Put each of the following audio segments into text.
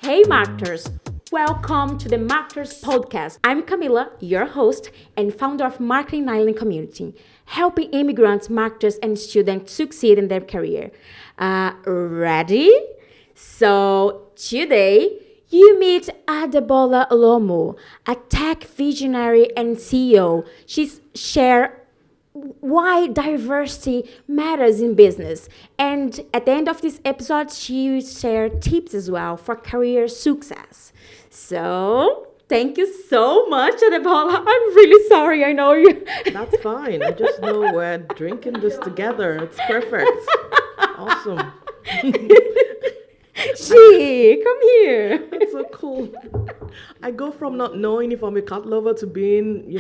Hey Marketers! Welcome to the Marketers Podcast. I'm Camila, your host and founder of Marketing Island Community, helping immigrants, marketers, and students succeed in their career. Ready? So today, you meet Adebola Olomo, a tech visionary and CEO. She's share why diversity matters in business. And at the end of this episode, she will share tips as well for career success. So, thank you so much, Adebola. I'm really sorry. I know you. That's fine. I just know we're drinking this together. It's perfect. Awesome. Come here. It's so cool. I go from not knowing if I'm a cat lover to being,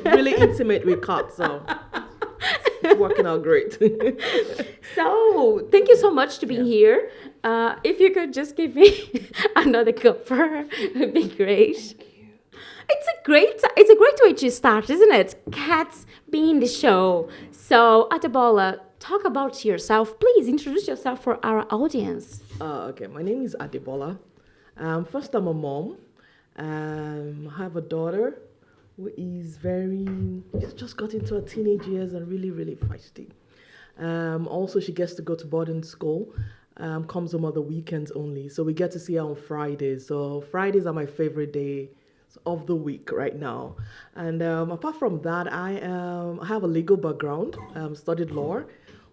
really intimate with cats. So it's working out great. So, thank you so much to being here. If you could just give me another cuppa, it would be great. It's a great way to start, isn't it? Cats being the show. So, Adebola, talk about yourself. Please introduce yourself for our audience. Okay, my name is Adebola. First, I'm a mom. I have a daughter who is just got into her teenage years and really, really feisty. Also, she gets to go to boarding school. Comes home on the weekends only. So we get to see her on Fridays. So Fridays are my favorite day of the week right now. And apart from that, I have a legal background, studied law,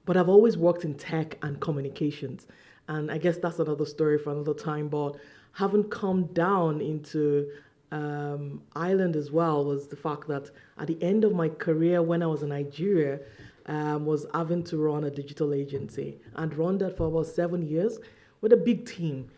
but I've always worked in tech and communications. And I guess that's another story for another time, but haven't come down into Ireland as well was the fact that at the end of my career when I was in Nigeria, was having to run a digital agency and run that for about 7 years with a big team,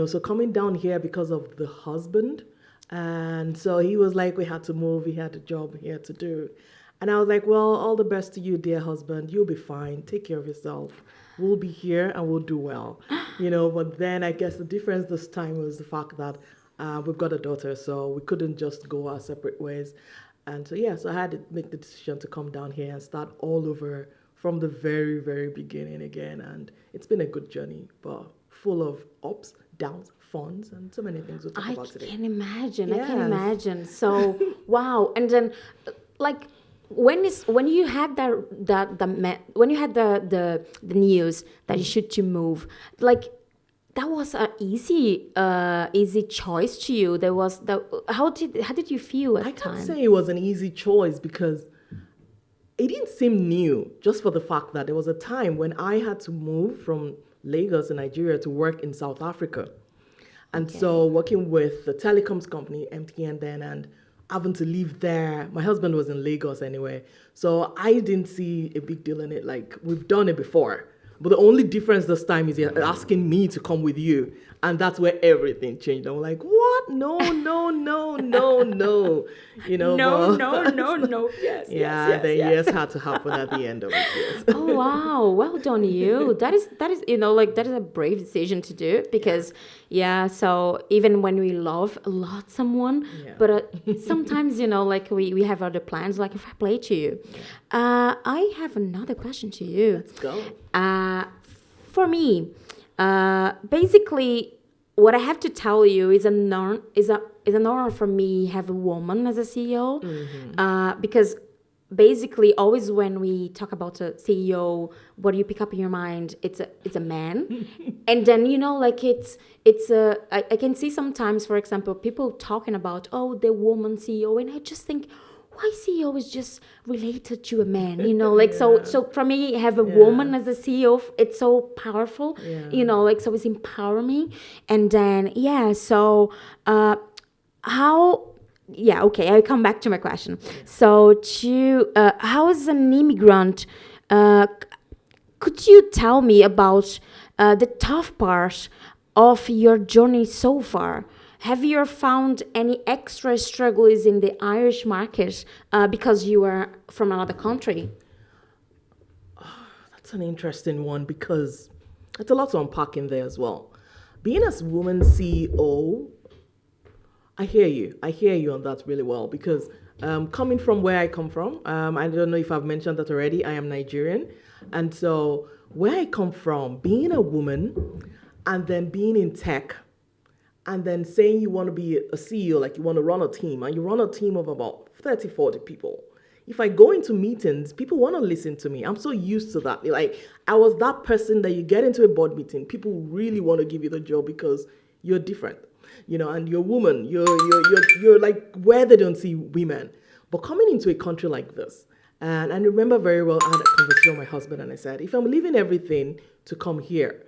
so coming down here because of the husband. And so he was like, we had to move, he had a job here to do. And I was like, well, all the best to you, dear husband. You'll be fine. Take care of yourself. We'll be here and we'll do well. But then I guess the difference this time was the fact that we've got a daughter, so we couldn't just go our separate ways. And so I had to make the decision to come down here and start all over from the very, very beginning again. And it's been a good journey, but full of ups, downs, funs, and so many things we'll talk about today. I can imagine. Yes. I can imagine. So, wow. And then, when you had when you had the news that you should to move, that was an easy choice to you. How did you feel at the time? I can't say it was an easy choice because it didn't seem new, just for the fact that there was a time when I had to move from Lagos in Nigeria to work in South Africa. And so working with the telecoms company, MTN then, and having to leave there. My husband was in Lagos anyway. So I didn't see a big deal in it. Like, we've done it before. But the only difference this time is you're asking me to come with you. And that's where everything changed. I'm like, what? No. No. Yes. Yes had to happen at the end of it. Yes. Oh wow! Well done, you. That is that is a brave decision to do because So even when we love a lot someone, but sometimes we have other plans. Like if I play to you, I have another question to you. Let's go. For me, basically, what I have to tell you is an honor for me have a woman as a CEO, because basically always when we talk about a CEO, what do you pick up in your mind? It's a man, and then I can see sometimes, for example, people talking about the woman CEO, and I just think, why CEO is just related to a man, so for me, have a woman as a CEO, it's so powerful, so it's empowering me. And then, I'll come back to my question. So how is an immigrant, could you tell me about the tough part of your journey so far? Have you found any extra struggles in the Irish market because you are from another country? That's an interesting one because there's a lot to unpack in there as well. Being a woman CEO, I hear you on that really well because coming from where I come from, I don't know if I've mentioned that already, I am Nigerian. And so where I come from, being a woman and then being in tech, and then saying you want to be a CEO, like you want to run a team, and you run a team of about 30, 40 people. If I go into meetings, people want to listen to me. I'm so used to that. Like, I was that person that you get into a board meeting, people really want to give you the job because you're different, and you're a woman. You're like where they don't see women. But coming into a country like this, and I remember very well, I had a conversation with my husband, and I said, if I'm leaving everything to come here,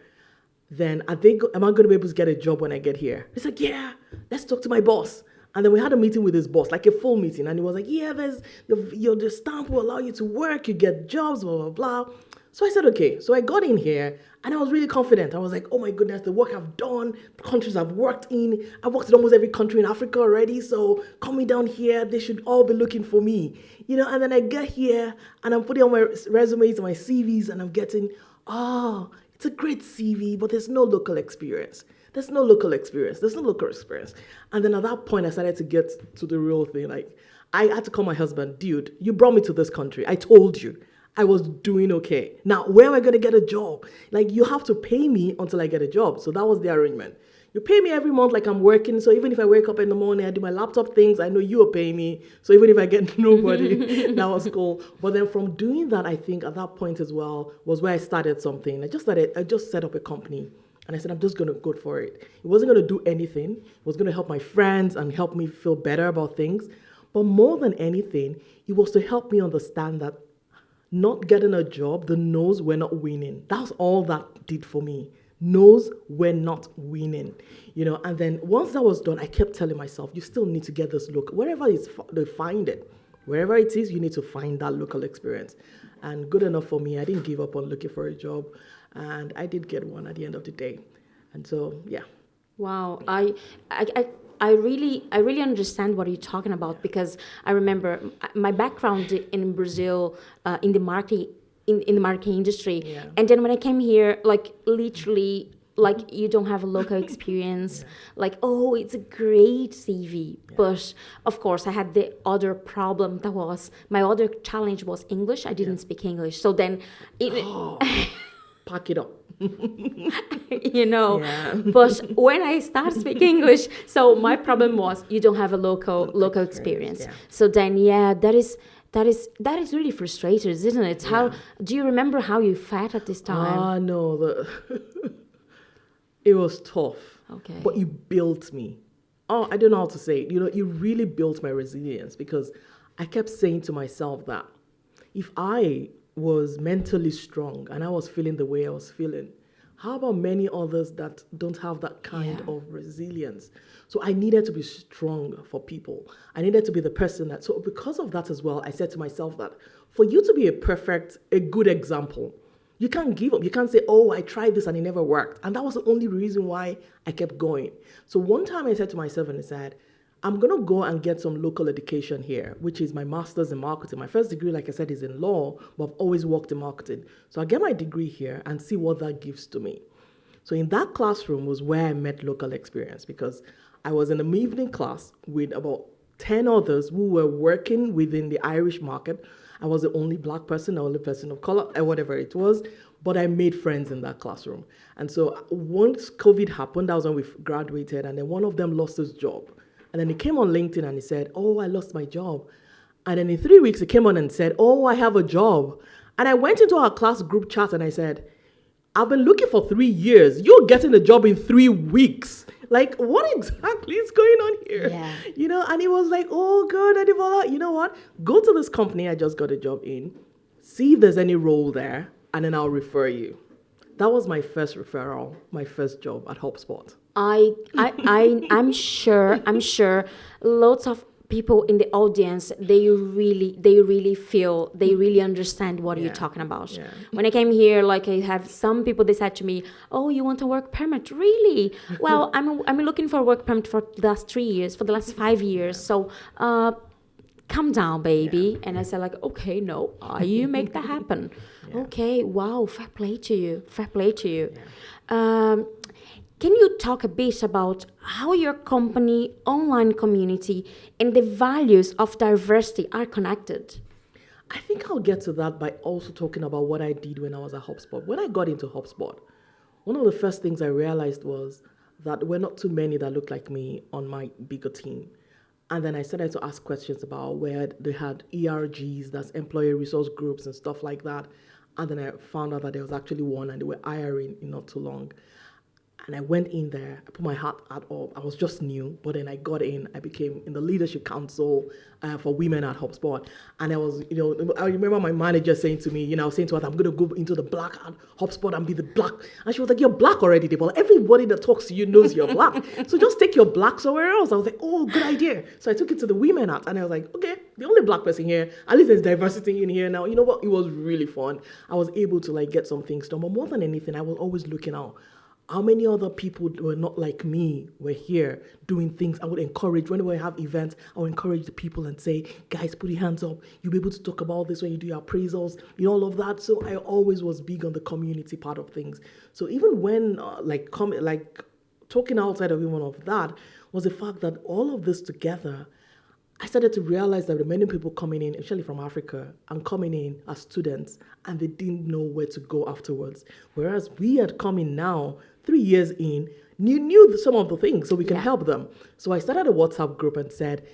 then am I going to be able to get a job when I get here? He's like, yeah, let's talk to my boss. And then we had a meeting with his boss, like a full meeting. And he was like, yeah, the stamp will allow you to work, you get jobs, blah, blah, blah. So I said, okay. So I got in here and I was really confident. I was like, oh my goodness, the work I've done, the countries I've worked in. I've worked in almost every country in Africa already. So coming down here, they should all be looking for me. And then I get here and I'm putting on my resumes and my CVs and I'm getting, it's a great CV, but there's no local experience. There's no local experience. And then at that point, I started to get to the real thing. Like, I had to call my husband, dude, you brought me to this country. I told you I was doing okay. Now, where am I going to get a job? Like, you have to pay me until I get a job. So that was the arrangement. You pay me every month like I'm working. So even if I wake up in the morning, I do my laptop things, I know you are paying me. So even if I get nobody, that was cool. But then from doing that, I think at that point as well was where I started something. I just set up a company. And I said, I'm just going to go for it. It wasn't going to do anything. It was going to help my friends and help me feel better about things. But more than anything, it was to help me understand that not getting a job, the no's were not winning. That's all that did for me. No's were not winning. And then once that was done, I kept telling myself, you still need to get this look. Wherever they find it, wherever it is, you need to find that local experience. And good enough for me, I didn't give up on looking for a job. And I did get one at the end of the day. And so, yeah. Wow. I really understand what you're talking about, because I remember my background in Brazil, in the marketing industry. Yeah. And then when I came here, like literally, like you don't have a local experience. Yeah. Like, oh, it's a great CV. Yeah. But of course I had the other problem, that was my other challenge was English. I didn't speak English. So then pack it up. Yeah. But when I start speaking English, so my problem was you don't have a local experience. Yeah. So then, that is really frustrating, isn't it? How do you remember how you felt at this time? No, it was tough. Okay. But it built me. I don't know how to say it. It really built my resilience, because I kept saying to myself that if I was mentally strong and I was feeling the way I was feeling, how about many others that don't have that kind of resilience? So I needed to be strong for people. I needed to be the person that, so because of that as well, I said to myself that for you to be a good example, you can't give up. You can't say, oh, I tried this and it never worked. And that was the only reason why I kept going. So one time I said to myself and I said, I'm going to go and get some local education here, which is my master's in marketing. My first degree, like I said, is in law, but I've always worked in marketing. So I get my degree here and see what that gives to me. So in that classroom was where I met local experience, because I was in an evening class with about 10 others who were working within the Irish market. I was the only black person, the only person of color, whatever it was, but I made friends in that classroom. And so once COVID happened, that was when we graduated, and then one of them lost his job. And then he came on LinkedIn and he said, oh, I lost my job. And then in 3 weeks, he came on and said, oh, I have a job. And I went into our class group chat and I said, I've been looking for 3 years. You're getting a job in 3 weeks. Like, what exactly is going on here? Yeah. And he was like, oh, good, Adebola. You know what? Go to this company I just got a job in. See if there's any role there, and then I'll refer you. That was my first referral, my first job at HubSpot. I'm sure lots of people in the audience, they really understand what you're talking about. Yeah. When I came here, like I have some people, they said to me, oh, you want a work permit? Really? Well, I'm looking for a work permit for the last 3 years, for the last 5 years. So calm down, baby. And I said like, okay, no, you make that happen. Okay, wow, fair play to you. Can you talk a bit about how your company, online community, and the values of diversity are connected? I think I'll get to that by also talking about what I did when I was at HubSpot. When I got into HubSpot, one of the first things I realized was that were not too many that looked like me on my bigger team. And then I started to ask questions about where they had ERGs, that's employee resource groups and stuff like that. And then I found out that there was actually one and they were hiring in not too long. And I went in there, I put my hat up. I was just new, but then I got in. I became in the leadership council for women at HubSpot. And I was, I remember my manager saying to me, I was saying to her, I'm going to go into the black at HubSpot and be the black. And she was like, you're black already, Adebola. Everybody that talks to you knows you're black. So just take your black somewhere else. I was like, oh, good idea. So I took it to the women at, and I was like, okay, the only black person here, at least there's diversity in here now. You know what? It was really fun. I was able to get some things done. But more than anything, I was always looking out. How many other people were not like me were here doing things? I would encourage, whenever I have events, I would encourage the people and say, guys, put your hands up. You'll be able to talk about this when you do your appraisals, all of that. So I always was big on the community part of things. So even when, talking outside of even of that, was the fact that all of this together, I started to realize that there were many people coming in, especially from Africa, and coming in as students, and they didn't know where to go afterwards. Whereas we had come in now, 3 years in, knew some of the things, so we can help them. So I started a WhatsApp group and said,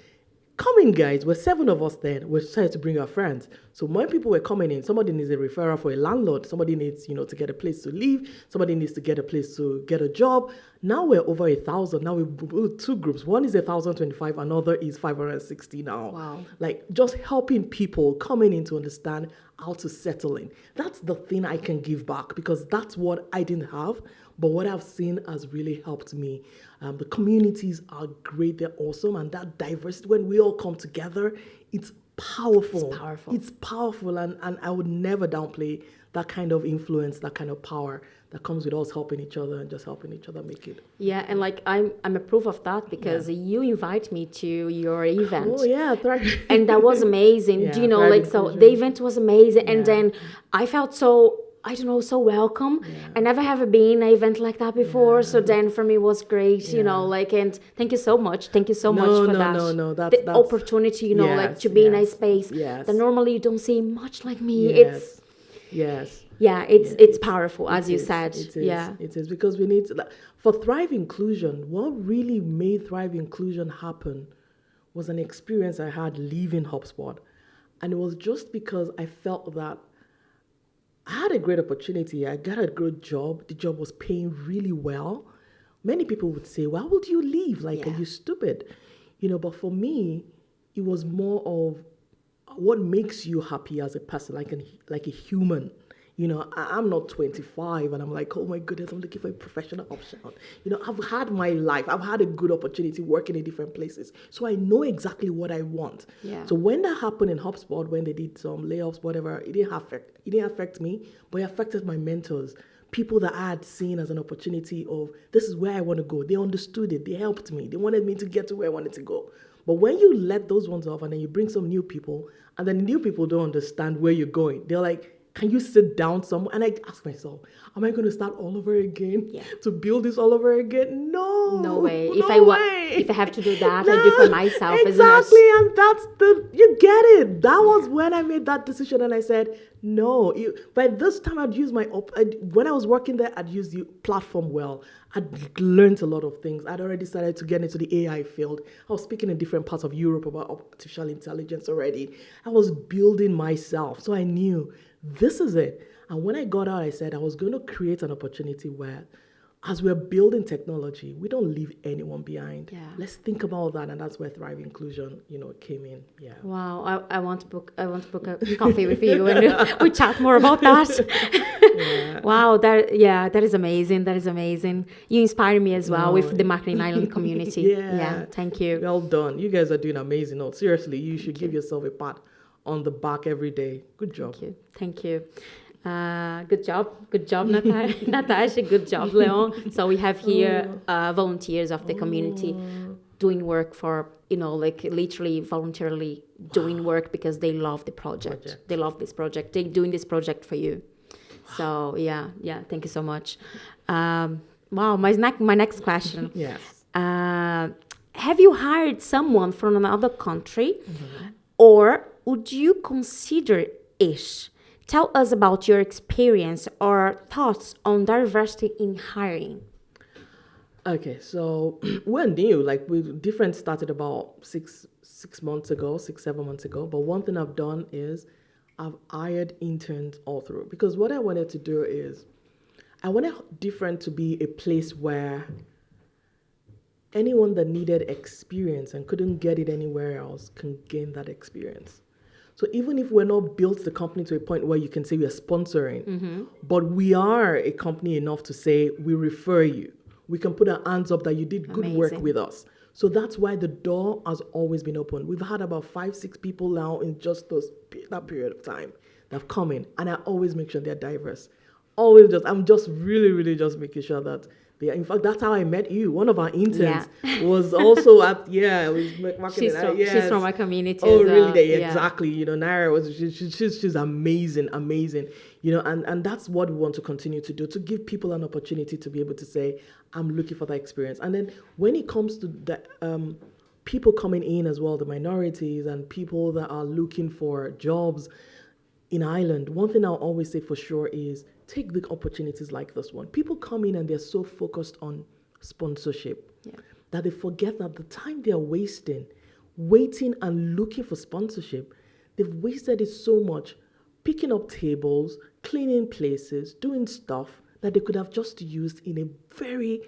come in, guys. We're 7 of us then. We decided to bring our friends. So when people were coming in, somebody needs a referral for a landlord. Somebody needs, to get a place to live. Somebody needs to get a place to get a job. Now we're over 1,000. Now we built 2 groups. One is 1,025. Another is 560 now. Wow. Just helping people coming in to understand how to settle in. That's the thing I can give back, because that's what I didn't have. But what I've seen has really helped me. The communities are great. They're awesome. And that diversity, when we all come together, it's powerful. It's powerful. It's powerful. And I would never downplay that kind of influence, that kind of power that comes with us helping each other and just helping each other make it. Yeah, and I'm a proof of that, because you invite me to your event. Oh yeah, and that was amazing. Yeah, Do you know, the event was amazing, and then I felt so welcome. Yeah. I never have been an event like that before, so then for me it was great. And thank you so much. Thank you so much for that. No, that's the opportunity, to be in a space that normally you don't see much like me. It's powerful, as you said. It is, because we need to, for Thrive Inclusion. What really made Thrive Inclusion happen was an experience I had leaving HubSpot, and it was just because I felt that I had a great opportunity. I got a good job. The job was paying really well. Many people would say, why would you leave? Are you stupid? But for me, it was more of what makes you happy as a person, like a human. I'm not 25 and I'm like, oh my goodness, I'm looking for a professional option. I've had my life. I've had a good opportunity working in different places. So I know exactly what I want. Yeah. So when that happened in HubSpot, when they did some layoffs, whatever, it didn't affect me, but it affected my mentors. People that I had seen as an opportunity of, this is where I want to go. They understood it. They helped me. They wanted me to get to where I wanted to go. But when you let those ones off and then you bring some new people, and then the new people don't understand where you're going, they're like, can you sit down somewhere? And I ask myself, am I going to start all over again to build this all over again? No way. No if I have to do that, I do for myself. Exactly, and that's you get it. That was when I made that decision, and I said no. By this time, I'd use when I was working there, I'd use the platform well. I'd learned a lot of things. I'd already started to get into the AI field. I was speaking in different parts of Europe about artificial intelligence already. I was building myself, so I knew this is it. And when I got out, I said I was going to create an opportunity where, as we're building technology, we don't leave anyone behind. Yeah. Let's think about that, and that's where Thrive Inclusion, came in. Yeah. Wow, I want to book a coffee with you, and we chat more about that. Yeah. Wow, that is amazing. That is amazing. You inspire me as well with the Marketing Island community. Yeah. Thank you. Well done. You guys are doing amazing. No, seriously, you should give yourself a pat on the back every day. Good job. Thank you. Good job, Natasha. Good job, Leon. So we have here volunteers of the community doing work for, literally voluntarily doing work because they love the project. They love this project. They're doing this project for you. So thank you so much. Wow, my next question. Yes. Have you hired someone from another country, or would you consider it? Tell us about your experience or thoughts on diversity in hiring. Okay, so we're new. Like we different started about 6 months ago, 6 7 months ago. But one thing I've done is I've hired interns all through because what I wanted to do is I wanted different to be a place where anyone that needed experience and couldn't get it anywhere else can gain that experience. So even if we're not built the company to a point where you can say we are sponsoring, but we are a company enough to say we refer you. We can put our hands up that you did good work Amazing. with us. So that's why the door has always been open. We've had about 5 6 people now in just that period of time that have come in, and I always make sure they're diverse. Always I'm just really, really just making sure that they are. In fact, that's how I met you. One of our interns was also it was marketing. She's from my community Oh, as really? well. Yeah, exactly. Naira she's amazing, amazing. And that's what we want to continue to do, to give people an opportunity to be able to say, I'm looking for that experience. And then when it comes to the people coming in as well, the minorities and people that are looking for jobs in Ireland, one thing I'll always say for sure is take the opportunities like this one. People come in and they're so focused on sponsorship that they forget that the time they're waiting and looking for sponsorship, they've wasted it so much picking up tables, cleaning places, doing stuff that they could have just used in a very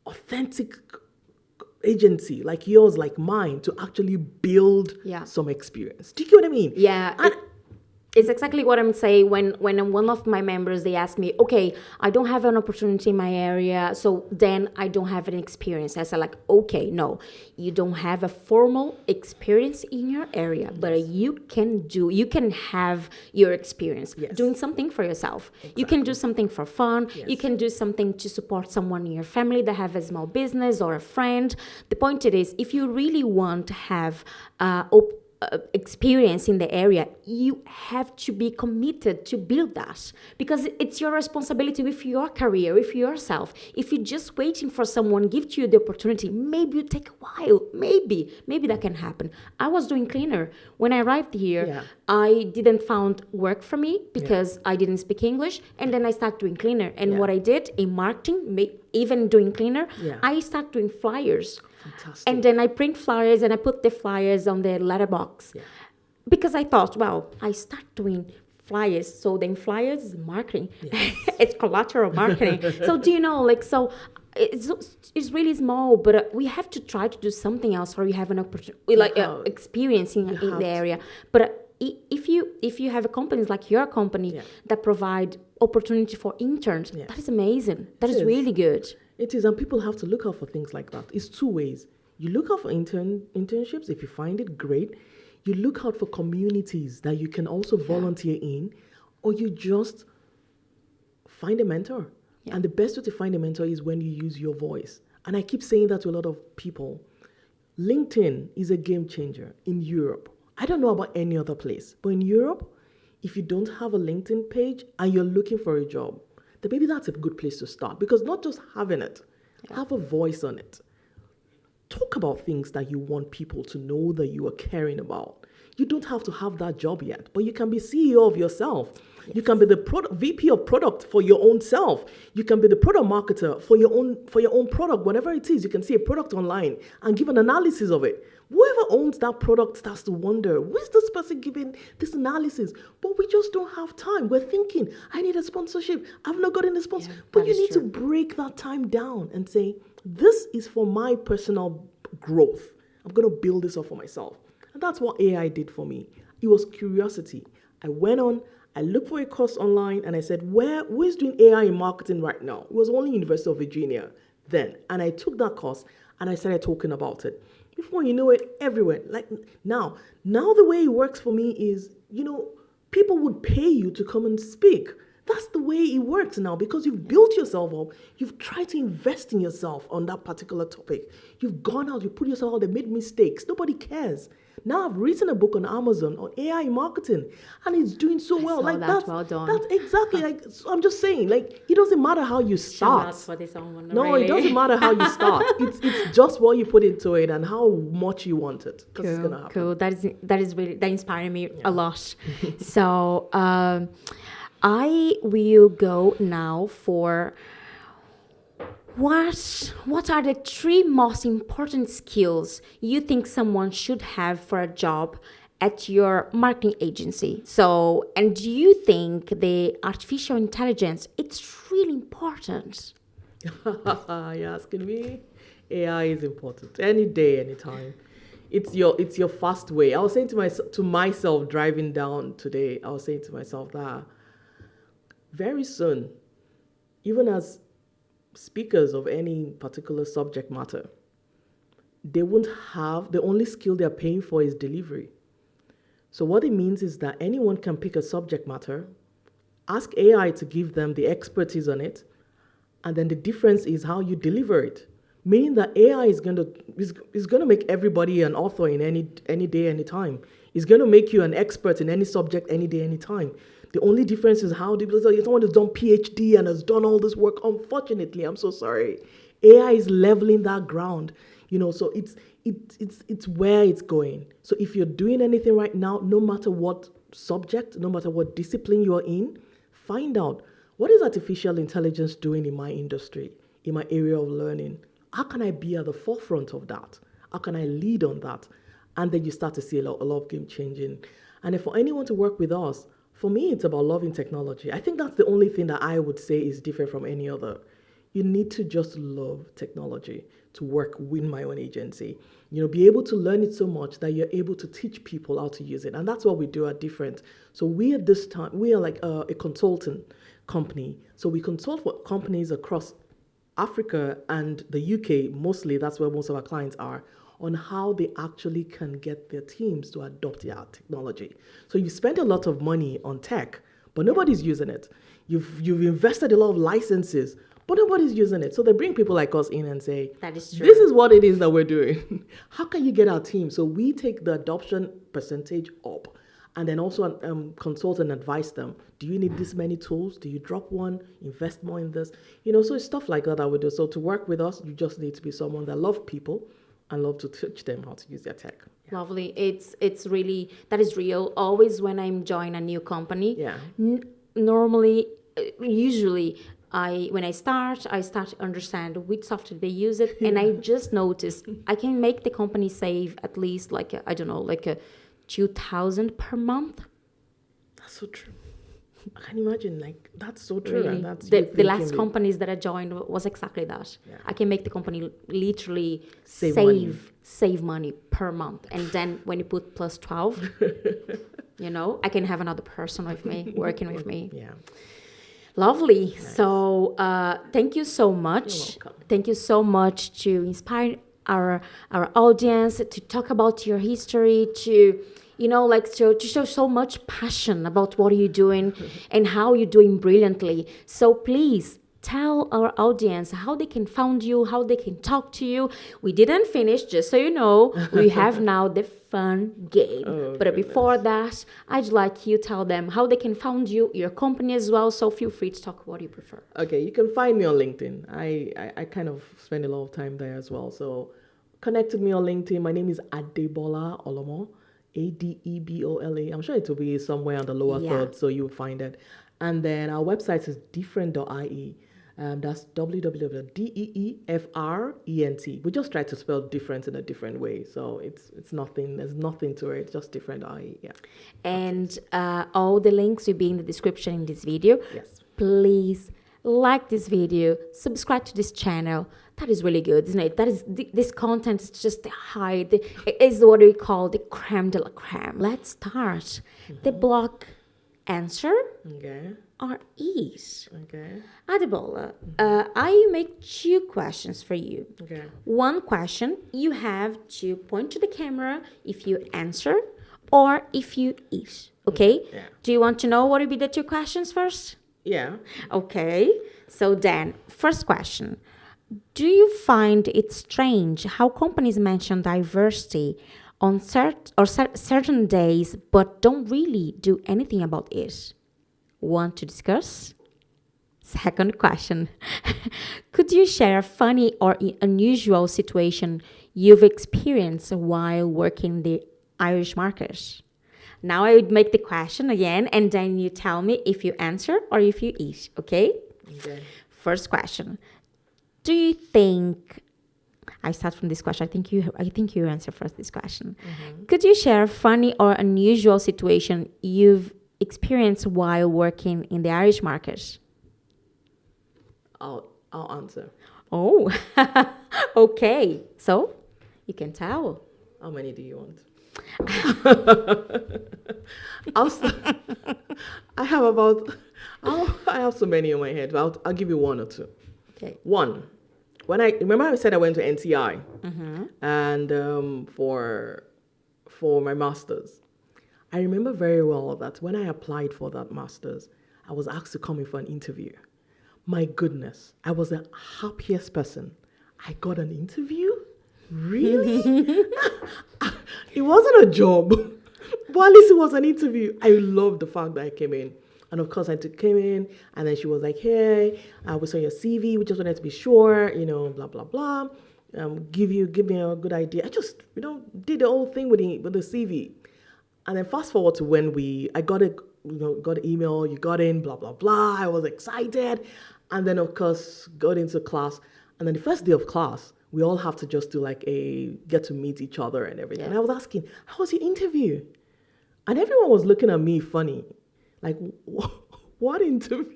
authentic agency like yours, like mine, to actually build some experience. Do you get what I mean? Yeah. It's exactly what I'm saying when one of my members, they ask me, okay, I don't have an opportunity in my area, so then I don't have an experience. I said like, okay, no, you don't have a formal experience in your area, but you can have your experience doing something for yourself. Exactly. You can do something for fun. Yes. You can do something to support someone in your family that have a small business or a friend. The point is, if you really want to have experience in the area, you have to be committed to build that, because it's your responsibility with your career, with yourself. If you're just waiting for someone give to you the opportunity, maybe it take a while. Maybe that can happen. I was doing cleaner when I arrived here. Yeah. I didn't found work for me because I didn't speak English, and then I started doing cleaner. And what I did in marketing, even doing cleaner, I started doing flyers. Fantastic. And then I print flyers and I put the flyers on the letterbox because I thought, well, I start doing flyers, so then flyers is marketing. Yes. It's collateral marketing. So do you know, like, so it's really small, but we have to try to do something else, or you have an opportunity, like experience in the area. But if you have a companies like your company that provide opportunity for interns, that is amazing. That is really good. It is, and people have to look out for things like that. It's two ways. You look out for internships. If you find it, great. You look out for communities that you can also volunteer in, or you just find a mentor. Yeah. And the best way to find a mentor is when you use your voice. And I keep saying that to a lot of people. LinkedIn is a game changer in Europe. I don't know about any other place, but in Europe, if you don't have a LinkedIn page and you're looking for a job, then maybe that's a good place to start, because not just having it, have a voice on it. Talk about things that you want people to know that you are caring about. You don't have to have that job yet, but you can be CEO of yourself. Yes. You can be the VP of product for your own self. You can be the product marketer for your own product, whatever it is. You can see a product online and give an analysis of it. Whoever owns that product starts to wonder, who is this person giving this analysis? But we just don't have time. We're thinking, I need a sponsorship. I've not gotten a sponsor. But you need to break that time down and say, this is for my personal growth. I'm going to build this up for myself. And that's what AI did for me. It was curiosity. I went on, I looked for a course online, and I said, who is doing AI in marketing right now? It was only University of Virginia then. And I took that course, and I started talking about it. Before you know it, everywhere. Like now the way it works for me is, people would pay you to come and speak. That's the way it works now, because you've built yourself up. You've tried to invest in yourself on that particular topic. You've gone out, you put yourself out, they made mistakes. Nobody cares. Now I've written a book on Amazon on AI marketing, and it's doing so well. Like that's well done. That's exactly like, so I'm just saying, like, it doesn't matter how you start. No, it doesn't matter how you start. It's just what you put into it and how much you want it. Cool, it's gonna happen. Cool. That is really, that inspired me a lot. So I will go now for What are the three most important skills you think someone should have for a job at your marketing agency? So, and do you think the artificial intelligence it's really important? You're asking me? AI is important. Any day, anytime. It's your fast way. I was saying to myself driving down today, I was saying to myself that very soon, even as speakers of any particular subject matter, they won't have the only skill they're paying for is delivery. So what it means is that anyone can pick a subject matter, ask AI to give them the expertise on it, and then the difference is how you deliver it. Meaning that AI is going to make everybody an author in any day, any time. It's going to make you an expert in any subject any day, any time. The only difference is how someone has done PhD and has done all this work. Unfortunately, I'm so sorry. AI is leveling that ground, so it's where it's going. So if you're doing anything right now, no matter what subject, no matter what discipline you're in, find out what is artificial intelligence doing in my industry, in my area of learning. How can I be at the forefront of that? How can I lead on that? And then you start to see a lot of game changing. And if for anyone to work with us, for me, it's about loving technology. I think that's the only thing that I would say is different from any other. You need to just love technology to work with my own agency. Be able to learn it so much that you're able to teach people how to use it. And that's what we do at Different. So we at this time, we are like a consultant company. So we consult for companies across Africa and the UK, mostly, that's where most of our clients are, on how they actually can get their teams to adopt their technology. So you spend a lot of money on tech, but nobody's using it. You've invested a lot of licenses, but nobody's using it. So they bring people like us in and say, That is true. this is what it is that we're doing. How can you get our team? So we take the adoption percentage up and then also consult and advise them. Do you need this many tools? Do you drop one? Invest more in this? So it's stuff like that I would do. So to work with us, you just need to be someone that loves people and love to teach them how to use their tech. Yeah. Lovely. It's really, that is real. Always when I'm joining a new company, normally, usually, when I start to understand which software they use it, and I just notice I can make the company save at least like a 2,000 per month. That's so true. I can imagine, that's so true. Really. And that's the last companies that I joined was exactly that. Yeah. I can make the company literally save money per month. And then when you put plus 12, I can have another person with me, working with me. Yeah. Lovely. Nice. So thank you so much. You're welcome. Thank you so much to inspire our audience, to talk about your history, to show so much passion about what you're doing and how you're doing brilliantly. So please tell our audience how they can find you, how they can talk to you. We didn't finish, just so you know. We have now the fun game. But before that, I'd like you to tell them how they can find you, your company as well. So feel free to talk what you prefer. Okay, you can find me on LinkedIn. I kind of spend a lot of time there as well. So connect with me on LinkedIn. My name is Adebola Olomo. Adebola. I'm sure it will be somewhere on the lower third, so you'll find it. And then our website is different.ie. That's www.deefrent. We just try to spell different in a different way. So it's nothing, there's nothing to it, just different.ie. Yeah. And all the links will be in the description in this video. Yes. Please like this video, subscribe to this channel. That is really good, isn't it? That is this content is just it is what we call the creme de la creme. Let's start. The block answer or eat. Okay. Adebola, I make 2 questions for you. Okay. 1 question, you have to point to the camera if you answer or if you eat. Okay? Yeah. Do you want to know what will be the 2 questions first? Yeah. Okay. So then, first question. Do you find it strange how companies mention diversity on certain days but don't really do anything about it? Want to discuss? Second question. Could you share a funny or unusual situation you've experienced while working the Irish market? Now I would make the question again, and then you tell me if you answer or if you eat, okay? Okay. First question. do you think, I start from this question. I think you answer first this question. Could you share a funny or unusual situation you've experienced while working in the Irish market? I'll answer. Oh, okay. So you can tell. How many do you want? I'll start. I have about. I have so many in my head. But I'll give you one or two. Okay. One, when I remember, I said I went to NTI, and for my masters, I remember very well that when I applied for that masters, I was asked to come in for an interview. My goodness, I was the happiest person. I got an interview? Really? It wasn't a job, but at least it was an interview. I loved the fact that I came in. And of course, came in, and then she was like, hey, we saw your CV. We just wanted to be sure, blah, blah, blah. Give me a good idea. I just, did the whole thing with the CV. And then fast forward to when I got an email, you got in, blah, blah, blah. I was excited. And then, of course, got into class. And then the first day of class, we all have to just do get to meet each other and everything. Yeah. And I was asking, how was your interview? And everyone was looking at me funny. Like, what interview?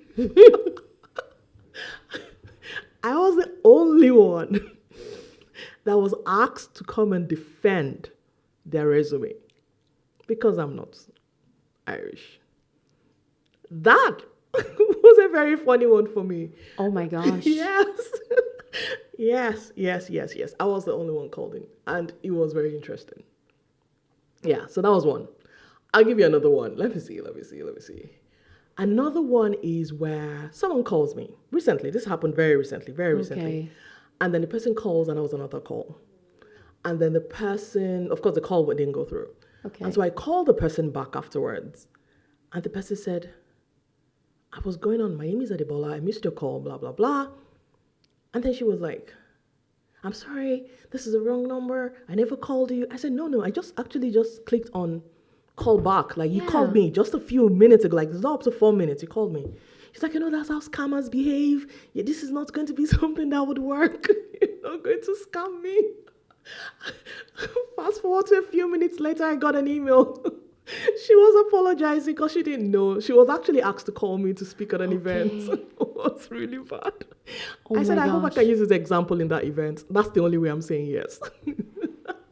I was the only one that was asked to come and defend their resume because I'm not Irish. That was a very funny one for me. Oh my gosh. Yes. Yes. I was the only one called in, and it was very interesting. Yeah, so that was one. I'll give you another one. Let me see. Another one is where someone calls me recently. This happened very recently. Okay. And then the person calls, and I was on another call. And then the person, of course, the call didn't go through. Okay. And so I called the person back afterwards. And the person said, I was going on, my name is Adebola, I missed your call, blah, blah, blah. And then she was like, I'm sorry, this is the wrong number. I never called you. I said, no, I just clicked on call back. Like, you called me just a few minutes ago, like it's not up to 4 minutes, you called me. She's like, that's how scammers behave. Yeah, this is not going to be something that would work. You're not going to scam me. Fast forward to a few minutes later, I got an email. She was apologizing because she didn't know. She was actually asked to call me to speak at an event. It was really bad. I said, I hope I can use this example in that event. That's the only way I'm saying yes.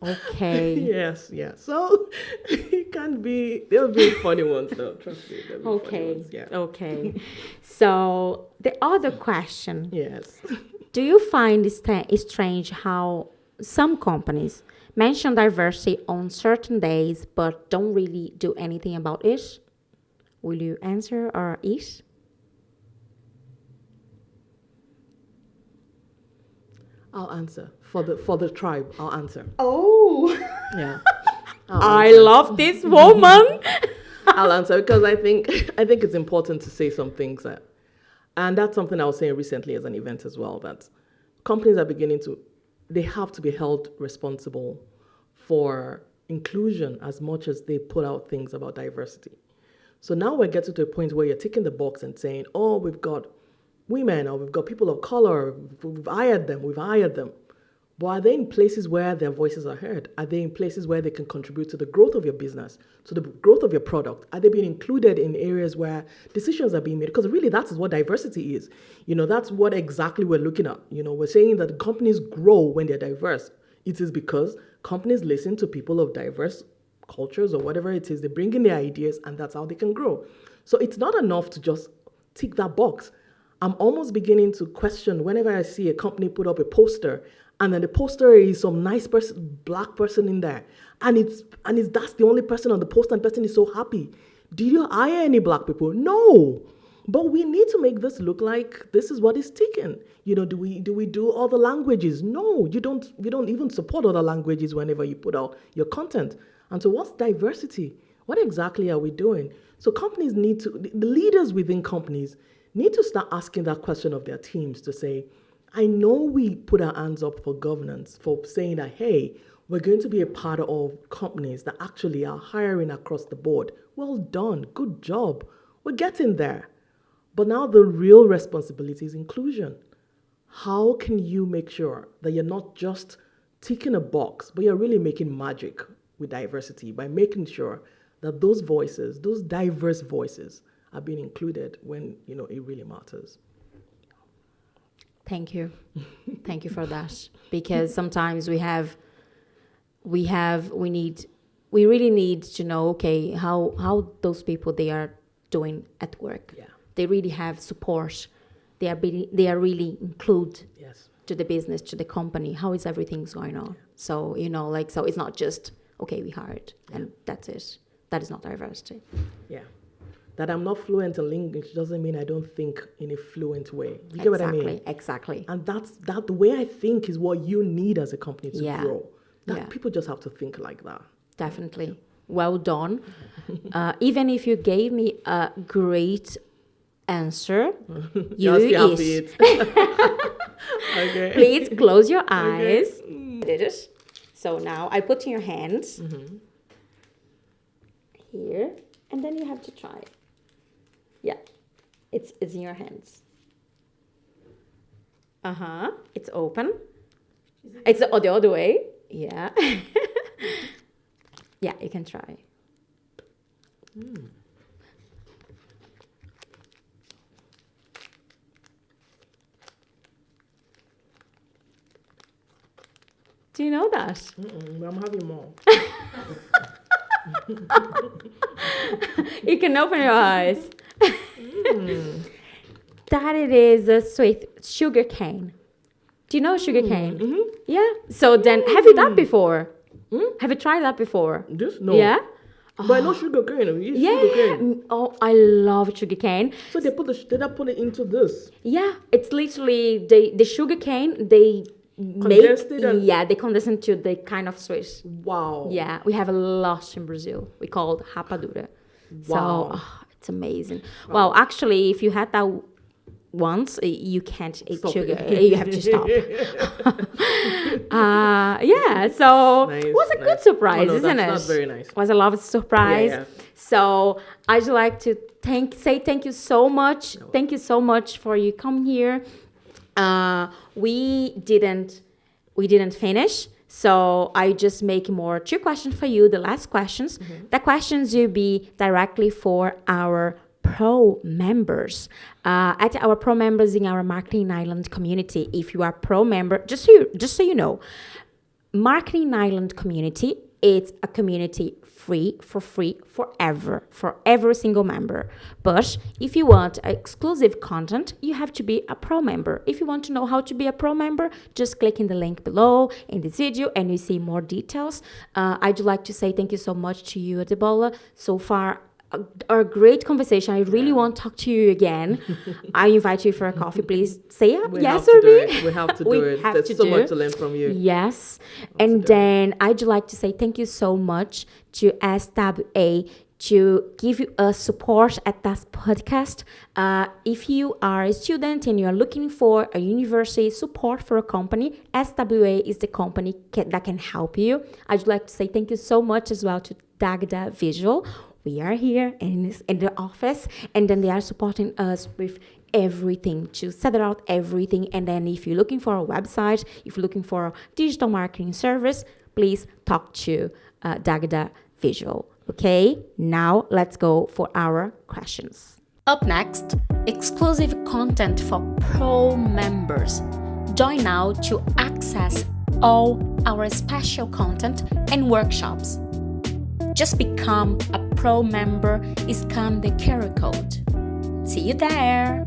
Okay. Yes. So it can be, there'll be funny ones though. Trust me. Okay. Ones. Yeah. Okay. So the other question. Yes. Do you find it strange how some companies mention diversity on certain days but don't really do anything about it? Will you answer or it? I'll answer. For the tribe, I'll answer. Oh. Yeah. I love this woman. I'll answer because I think it's important to say some things and that's something I was saying recently as an event as well, that companies are they have to be held responsible for inclusion as much as they put out things about diversity. So now we're getting to a point where you're ticking the box and saying, oh, we've got women or we've got people of color, we've hired them. But are they in places where their voices are heard? Are they in places where they can contribute to the growth of your business, to the growth of your product? Are they being included in areas where decisions are being made? Because really, that's what diversity is. That's what exactly we're looking at. We're saying that companies grow when they're diverse. It is because companies listen to people of diverse cultures or whatever it is. They bring in their ideas, and that's how they can grow. So it's not enough to just tick that box. I'm almost beginning to question whenever I see a company put up a poster, and then the poster is some nice person, black person in there, and that's the only person on the poster, and the person is so happy. Did you hire any black people? No. But we need to make this look like this is what is taken. Do we do other languages? No, you don't even support other languages whenever you put out your content. And so what's diversity? What exactly are we doing? So companies the leaders within companies need to start asking that question of their teams to say, I know we put our hands up for governance, for saying that, hey, we're going to be a part of companies that actually are hiring across the board. Well done. Good job. We're getting there. But now the real responsibility is inclusion. how can you make sure that you're not just ticking a box, but you're really making magic with diversity by making sure that those voices, those diverse voices, are being included when it really matters. Thank you. Thank you for that. Because sometimes we really need to know, okay, how those people they are doing at work. Yeah. They really have support. They are really included Yes. to the business, to the company. How is everything's going on? Yeah. So, so it's not just, okay, we hired and that's it. That is not diversity. Yeah. That I'm not fluent in English doesn't mean I don't think in a fluent way. You get what I mean? Exactly. And that the way I think is what you need as a company to grow. People just have to think like that. Definitely. Well done. Even if you gave me a great answer, you is. Okay. Please close your eyes. Okay. Did it? So now I put in your hands here, and then you have to try. Yeah, it's in your hands. It's open. It's the other way. Yeah. Yeah, you can try. Do you know that? I'm having more. You can open your eyes. That it is a sweet sugar cane. Do you know sugar cane? Mm-hmm. Yeah. So then, have you done before? Have you tried that before? This? No. Yeah? But I know sugar cane. Sugar cane. Oh, I love sugar cane. So they put it into this? Yeah. It's literally the sugar cane, they they condense into the kind of sweet. Wow. Yeah. We have a lot in Brazil. We call it rapadura. Wow. So, it's amazing. Wow. Well, actually, if you had that once, you can't eat sugar. You have to stop. So it was a good surprise, isn't it? That's very nice. It was a lovely surprise. Yeah. So I'd like to say thank you so much. Thank you so much for you coming here. We didn't finish. So I just make more 2 questions for you, the last questions. The questions will be directly for our pro members. At our pro members in our Marketing Island community, if you are pro member, just so you know, Marketing Island community, it's a community free forever for every single member. But if you want exclusive content, you have to be a pro member. If you want to know how to be a pro member, just click in the link below in this video and you see more details. I'd like to say thank you so much to you, Adebola. So far, a great conversation. I really want to talk to you again. I invite you for a coffee. Please say yes or no. We have to do it. There's so much to learn from you. Yes. And then I'd like to say thank you so much to SWA to give you a support at this podcast. If you are a student and you are looking for a university support for a company, SWA is the company that can help you. I'd like to say thank you so much as well to Dagda Visual. We are here in the office, and then they are supporting us with everything to set out everything. And then if you're looking for a website, if you're looking for a digital marketing service, please talk to Dagda Visual. Okay, now let's go for our questions. Up next, exclusive content for pro members. Join now to access all our special content and workshops. Just become a pro member, scan the QR code. See you there!